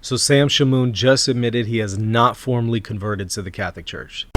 So Sam Shamoun just admitted he has not formally converted to the Catholic Church.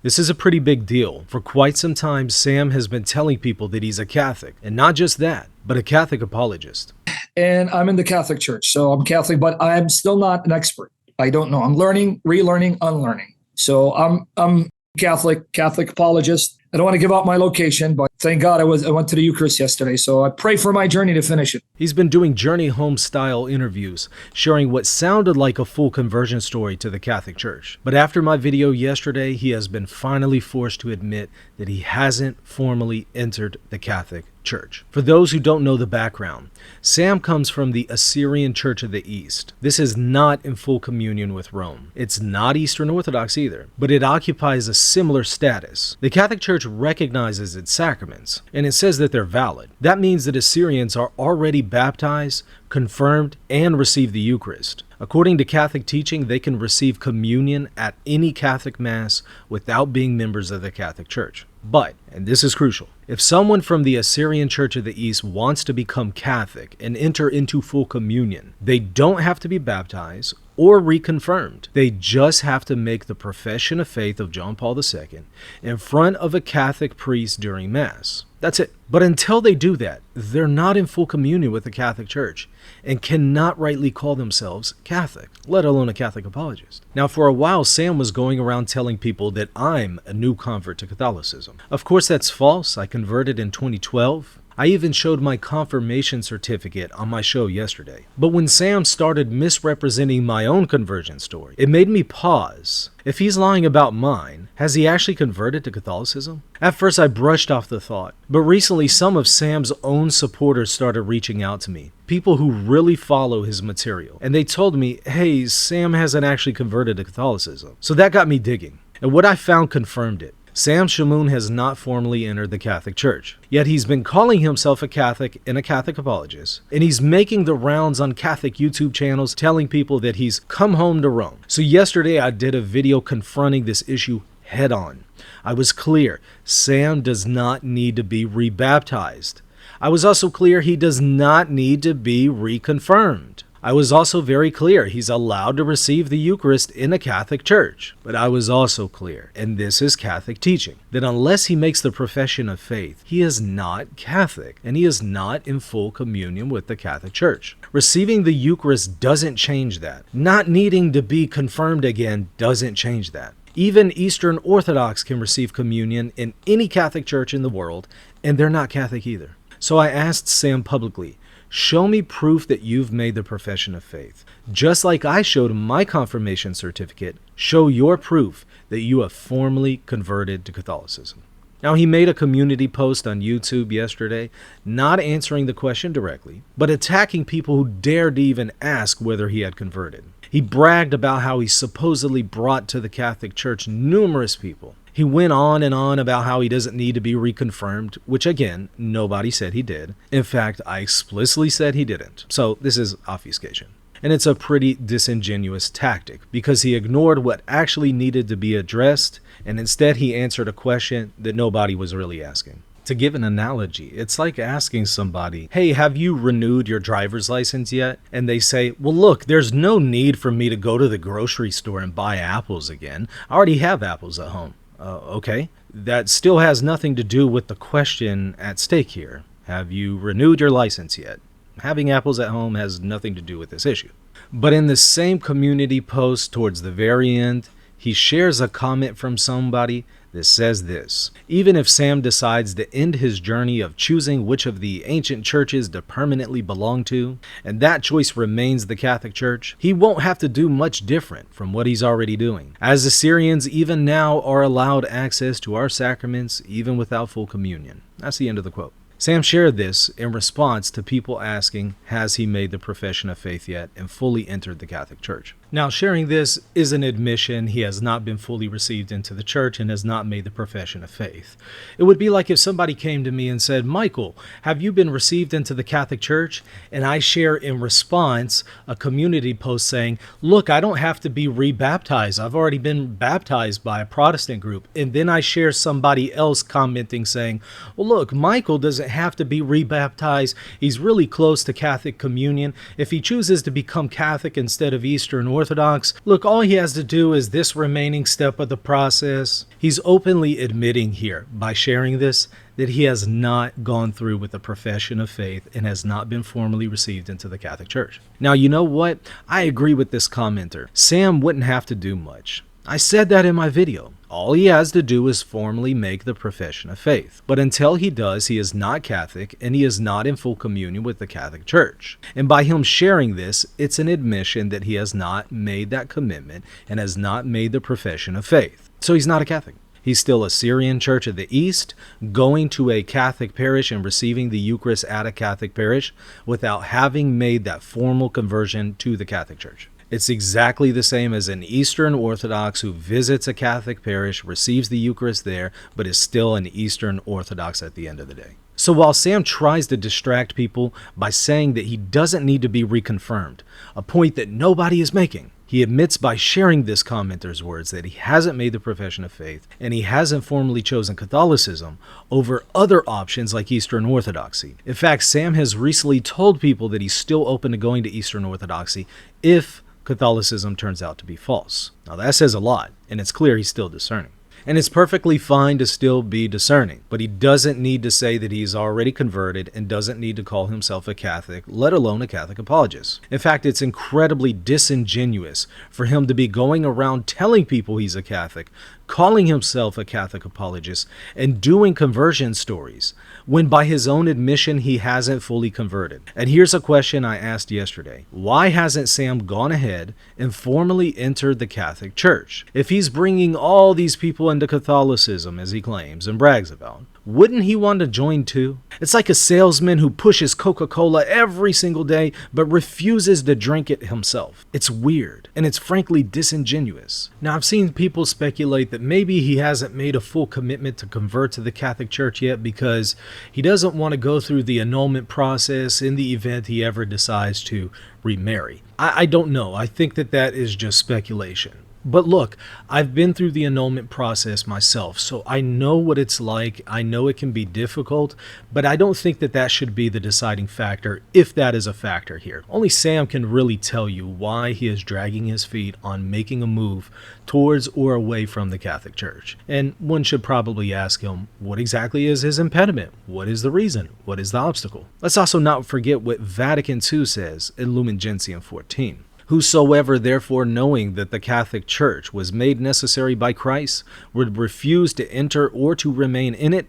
This is a pretty big deal. For quite some time, Sam has been telling people that he's a Catholic, and not just that, but a Catholic apologist. And I'm in the Catholic Church, so I'm Catholic, but I'm still not an expert. I don't know. I'm learning, relearning, unlearning. So I'm Catholic apologist. I don't want to give out my location, but thank God I went to the Eucharist yesterday, so I pray for my journey to finish it. He's been doing journey home style interviews, sharing what sounded like a full conversion story to the Catholic Church. But after my video yesterday, he has been finally forced to admit that he hasn't formally entered the Catholic Church. For those who don't know the background, Sam comes from the Assyrian Church of the East. This is not in full communion with Rome. It's not Eastern Orthodox either, but it occupies a similar status. The Catholic Church recognizes its sacraments, and it says that they're valid. That means that Assyrians are already baptized, confirmed, and receive the Eucharist. According to Catholic teaching, they can receive communion at any Catholic Mass without being members of the Catholic Church. But, and this is crucial, if someone from the Assyrian Church of the East wants to become Catholic and enter into full communion, they don't have to be baptized or reconfirmed. They just have to make the profession of faith of John Paul II in front of a Catholic priest during Mass. That's it. But until they do that, they're not in full communion with the Catholic Church and cannot rightly call themselves Catholic, let alone a Catholic apologist. Now, for a while, Sam was going around telling people that I'm a new convert to Catholicism. Of course, that's false. I converted in 2012. I even showed my confirmation certificate on my show yesterday. But when Sam started misrepresenting my own conversion story, it made me pause. If he's lying about mine, has he actually converted to Catholicism? At first I brushed off the thought, but recently some of Sam's own supporters started reaching out to me. People who really follow his material. And they told me, hey, Sam hasn't actually converted to Catholicism. So that got me digging. And what I found confirmed it. Sam Shamoun has not formally entered the Catholic Church, yet he's been calling himself a Catholic and a Catholic apologist, and he's making the rounds on Catholic YouTube channels telling people that he's come home to Rome. So yesterday I did a video confronting this issue head on. I was clear, Sam does not need to be rebaptized. I was also clear he does not need to be reconfirmed. I was also very clear he's allowed to receive the Eucharist in a Catholic church. But I was also clear, and this is Catholic teaching, that unless he makes the profession of faith, he is not Catholic, and he is not in full communion with the Catholic Church. Receiving the Eucharist doesn't change that. Not needing to be confirmed again doesn't change that. Even Eastern Orthodox can receive communion in any Catholic church in the world, and they're not Catholic either. So I asked Sam publicly, show me proof that you've made the profession of faith. Just like I showed my confirmation certificate, show your proof that you have formally converted to Catholicism. Now, he made a community post on YouTube yesterday, not answering the question directly, but attacking people who dared to even ask whether he had converted. He bragged about how he supposedly brought to the Catholic Church numerous people. He went on and on about how he doesn't need to be reconfirmed, which again, nobody said he did. In fact, I explicitly said he didn't. So this is obfuscation. And it's a pretty disingenuous tactic because he ignored what actually needed to be addressed, and instead he answered a question that nobody was really asking. To give an analogy, it's like asking somebody, hey, have you renewed your driver's license yet? And they say, well, look, there's no need for me to go to the grocery store and buy apples again. I already have apples at home. Okay, that still has nothing to do with the question at stake here. Have you renewed your license yet? Having apples at home has nothing to do with this issue. But in the same community post towards the very end, he shares a comment from somebody that says this: even if Sam decides to end his journey of choosing which of the ancient churches to permanently belong to, and that choice remains the Catholic Church, he won't have to do much different from what he's already doing, as Assyrians even now are allowed access to our sacraments even without full communion. That's the end of the quote. Sam shared this in response to people asking, has he made the profession of faith yet and fully entered the Catholic Church? Now, sharing this is an admission he has not been fully received into the church and has not made the profession of faith. It would be like if somebody came to me and said, Michael, have you been received into the Catholic Church? And I share in response a community post saying, look, I don't have to be rebaptized. I've already been baptized by a Protestant group. And then I share somebody else commenting saying, well, look, Michael doesn't have to be rebaptized. He's really close to Catholic communion. If he chooses to become Catholic instead of Eastern Orthodox, look, all he has to do is this remaining step of the process. He's openly admitting here by sharing this that he has not gone through with the profession of faith and has not been formally received into the Catholic Church. Now, you know what? I agree with this commenter. Sam wouldn't have to do much. I said that in my video. All he has to do is formally make the profession of faith. But until he does, he is not Catholic and he is not in full communion with the Catholic Church. And by him sharing this, it's an admission that he has not made that commitment and has not made the profession of faith. So he's not a Catholic. He's still Assyrian Church of the East, going to a Catholic parish and receiving the Eucharist at a Catholic parish without having made that formal conversion to the Catholic Church. It's exactly the same as an Eastern Orthodox who visits a Catholic parish, receives the Eucharist there, but is still an Eastern Orthodox at the end of the day. So while Sam tries to distract people by saying that he doesn't need to be reconfirmed, a point that nobody is making, he admits by sharing this commenter's words that he hasn't made the profession of faith and he hasn't formally chosen Catholicism over other options like Eastern Orthodoxy. In fact, Sam has recently told people that he's still open to going to Eastern Orthodoxy if Catholicism turns out to be false. Now that says a lot, and it's clear he's still discerning. And it's perfectly fine to still be discerning, but he doesn't need to say that he's already converted and doesn't need to call himself a Catholic, let alone a Catholic apologist. In fact, it's incredibly disingenuous for him to be going around telling people he's a Catholic, calling himself a Catholic apologist, and doing conversion stories, when by his own admission he hasn't fully converted. And here's a question I asked yesterday. Why hasn't Sam gone ahead and formally entered the Catholic Church? If he's bringing all these people into Catholicism, as he claims and brags about, wouldn't he want to join too? It's like a salesman who pushes Coca-Cola every single day but refuses to drink it himself. It's weird, and it's frankly disingenuous. Now, I've seen people speculate that maybe he hasn't made a full commitment to convert to the Catholic Church yet because he doesn't want to go through the annulment process in the event he ever decides to remarry. I don't know. I think that is just speculation. But look, I've been through the annulment process myself, so I know what it's like. I know it can be difficult, but I don't think that should be the deciding factor, if that is a factor here. Only Sam can really tell you why he is dragging his feet on making a move towards or away from the Catholic Church. And one should probably ask him, what exactly is his impediment? What is the reason? What is the obstacle? Let's also not forget what Vatican II says in Lumen Gentium 14. Whosoever therefore, knowing that the Catholic Church was made necessary by Christ, would refuse to enter or to remain in it,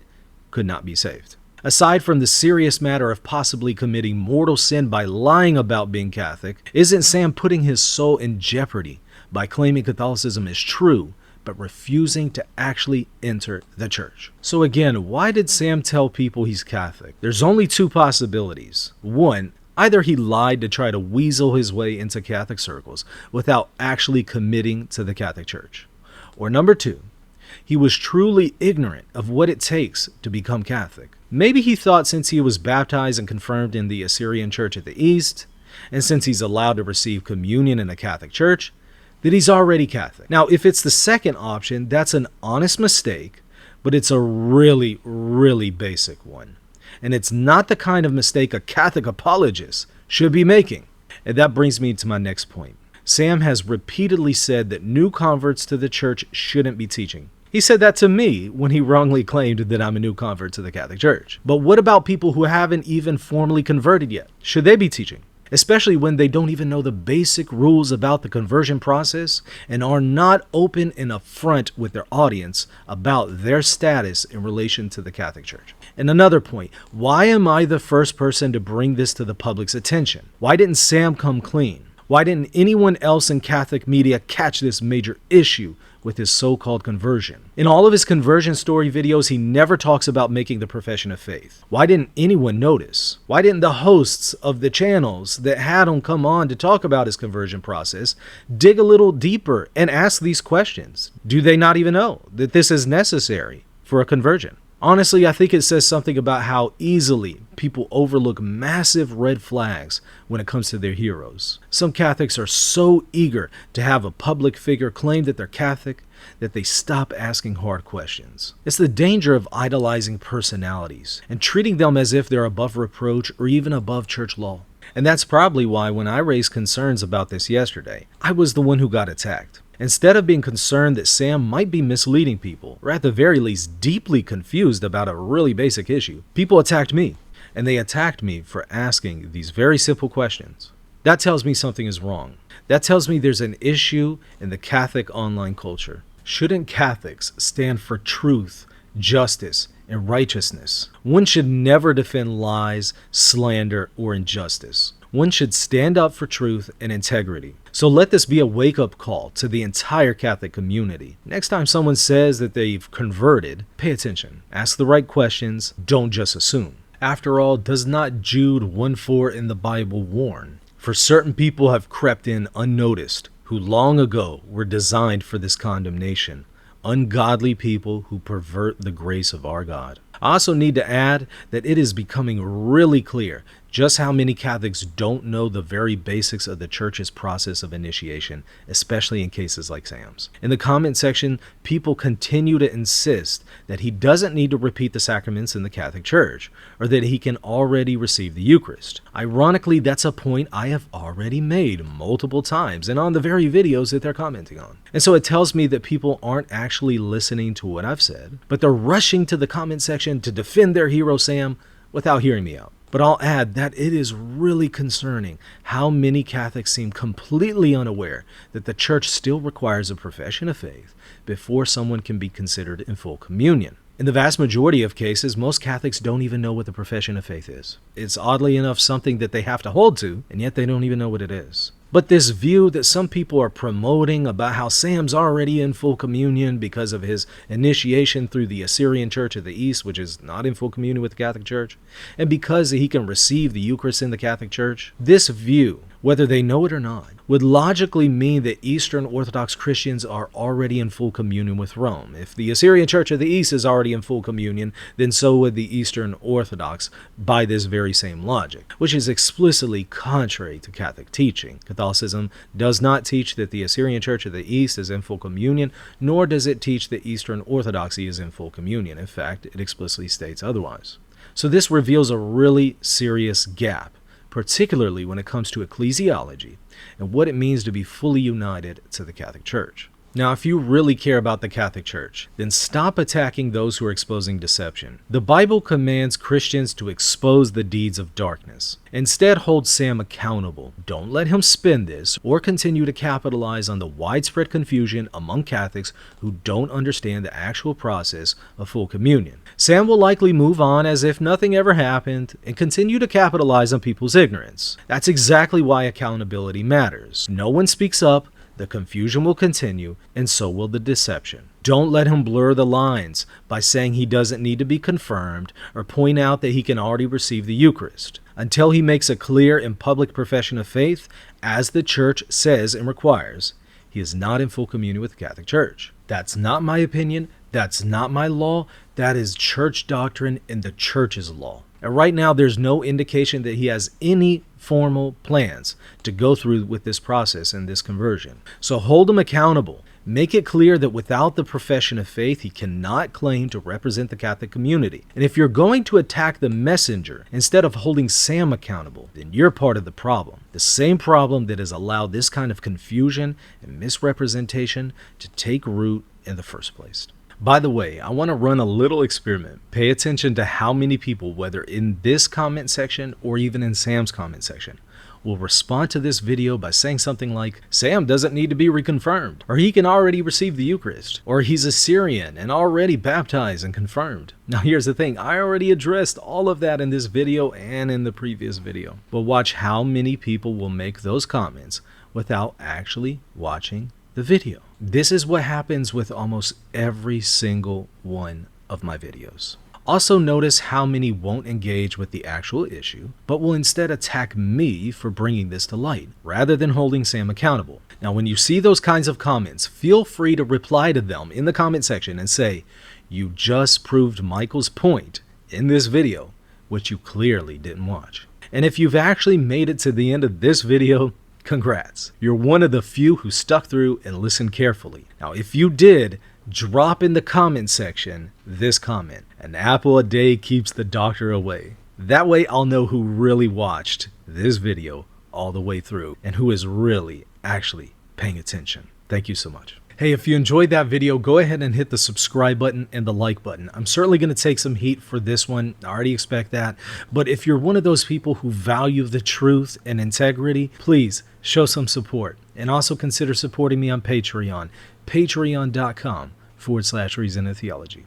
could not be saved. Aside from the serious matter of possibly committing mortal sin by lying about being Catholic, isn't Sam putting his soul in jeopardy by claiming Catholicism is true, but refusing to actually enter the church? So again, why did Sam tell people he's Catholic? There's only two possibilities. One, either he lied to try to weasel his way into Catholic circles without actually committing to the Catholic Church. Or number two, he was truly ignorant of what it takes to become Catholic. Maybe he thought since he was baptized and confirmed in the Assyrian Church of the East, and since he's allowed to receive communion in the Catholic Church, that he's already Catholic. Now, if it's the second option, that's an honest mistake, but it's a really, really basic one. And it's not the kind of mistake a Catholic apologist should be making. And that brings me to my next point. Sam has repeatedly said that new converts to the church shouldn't be teaching. He said that to me when he wrongly claimed that I'm a new convert to the Catholic Church. But what about people who haven't even formally converted yet? Should they be teaching? Especially when they don't even know the basic rules about the conversion process and are not open and upfront with their audience about their status in relation to the Catholic Church. And another point, why am I the first person to bring this to the public's attention? Why didn't Sam come clean? Why didn't anyone else in Catholic media catch this major issue with his so-called conversion? In all of his conversion story videos, he never talks about making the profession of faith. Why didn't anyone notice? Why didn't the hosts of the channels that had him come on to talk about his conversion process dig a little deeper and ask these questions? Do they not even know that this is necessary for a conversion? Honestly, I think it says something about how easily people overlook massive red flags when it comes to their heroes. Some Catholics are so eager to have a public figure claim that they're Catholic that they stop asking hard questions. It's the danger of idolizing personalities and treating them as if they're above reproach or even above church law. And that's probably why when I raised concerns about this yesterday, I was the one who got attacked. Instead of being concerned that Sam might be misleading people, or at the very least deeply confused about a really basic issue, people attacked me, and they attacked me for asking these very simple questions. That tells me something is wrong. That tells me there's an issue in the Catholic online culture. Shouldn't Catholics stand for truth, justice, and righteousness? One should never defend lies, slander, or injustice. One should stand up for truth and integrity. So let this be a wake-up call to the entire Catholic community. Next time someone says that they've converted, pay attention. Ask the right questions. Don't just assume. After all, does not Jude 1:4 in the Bible warn? For certain people have crept in unnoticed, who long ago were designed for this condemnation. Ungodly people who pervert the grace of our God. I also need to add that it is becoming really clear just how many Catholics don't know the very basics of the Church's process of initiation, especially in cases like Sam's. In the comment section, people continue to insist that he doesn't need to repeat the sacraments in the Catholic Church, or that he can already receive the Eucharist. Ironically, that's a point I have already made multiple times and on the very videos that they're commenting on. And so it tells me that people aren't actually listening to what I've said, but they're rushing to the comment section to defend their hero Sam without hearing me out. But I'll add that it is really concerning how many Catholics seem completely unaware that the Church still requires a profession of faith before someone can be considered in full communion. In the vast majority of cases, most Catholics don't even know what the profession of faith is. It's oddly enough something that they have to hold to, and yet they don't even know what it is. But this view that some people are promoting about how Sam's already in full communion because of his initiation through the Assyrian Church of the East, which is not in full communion with the Catholic Church, and because he can receive the Eucharist in the Catholic Church, this view, whether they know it or not, would logically mean that Eastern Orthodox Christians are already in full communion with Rome. If the Assyrian Church of the East is already in full communion, then so would the Eastern Orthodox by this very same logic, which is explicitly contrary to Catholic teaching. Catholicism does not teach that the Assyrian Church of the East is in full communion, nor does it teach that Eastern Orthodoxy is in full communion. In fact, it explicitly states otherwise. So this reveals a really serious gap, particularly when it comes to ecclesiology and what it means to be fully united to the Catholic Church. Now, if you really care about the Catholic Church, then stop attacking those who are exposing deception. The Bible commands Christians to expose the deeds of darkness. Instead, hold Sam accountable. Don't let him spin this or continue to capitalize on the widespread confusion among Catholics who don't understand the actual process of full communion. Sam will likely move on as if nothing ever happened and continue to capitalize on people's ignorance. That's exactly why accountability matters. No one speaks up, the confusion will continue, and so will the deception. Don't let him blur the lines by saying he doesn't need to be confirmed or point out that he can already receive the Eucharist. Until he makes a clear and public profession of faith, as the Church says and requires, he is not in full communion with the Catholic Church. That's not my opinion. That's not my law. That is Church doctrine and the Church's law. And right now, there's no indication that he has any formal plans to go through with this process and this conversion. So hold him accountable. Make it clear that without the profession of faith, he cannot claim to represent the Catholic community. And if you're going to attack the messenger instead of holding Sam accountable, then you're part of the problem. The same problem that has allowed this kind of confusion and misrepresentation to take root in the first place. By the way, I want to run a little experiment. Pay attention to how many people, whether in this comment section or even in Sam's comment section, will respond to this video by saying something like, Sam doesn't need to be reconfirmed, or he can already receive the Eucharist, or he's Assyrian and already baptized and confirmed. Now here's the thing, I already addressed all of that in this video and in the previous video. But watch how many people will make those comments without actually watching the video. This is what happens with almost every single one of my videos. Also notice how many won't engage with the actual issue, but will instead attack me for bringing this to light, rather than holding Sam accountable. Now, when you see those kinds of comments, feel free to reply to them in the comment section and say, "You just proved Michael's point in this video," which you clearly didn't watch. And if you've actually made it to the end of this video, congrats. You're one of the few who stuck through and listened carefully. Now, if you did, drop in the comment section this comment: "An apple a day keeps the doctor away." That way I'll know who really watched this video all the way through and who is really actually paying attention. Thank you so much. Hey, if you enjoyed that video, go ahead and hit the subscribe button and the like button. I'm certainly going to take some heat for this one. I already expect that. But if you're one of those people who value the truth and integrity, please show some support. And also consider supporting me on Patreon, patreon.com/Reason and Theology.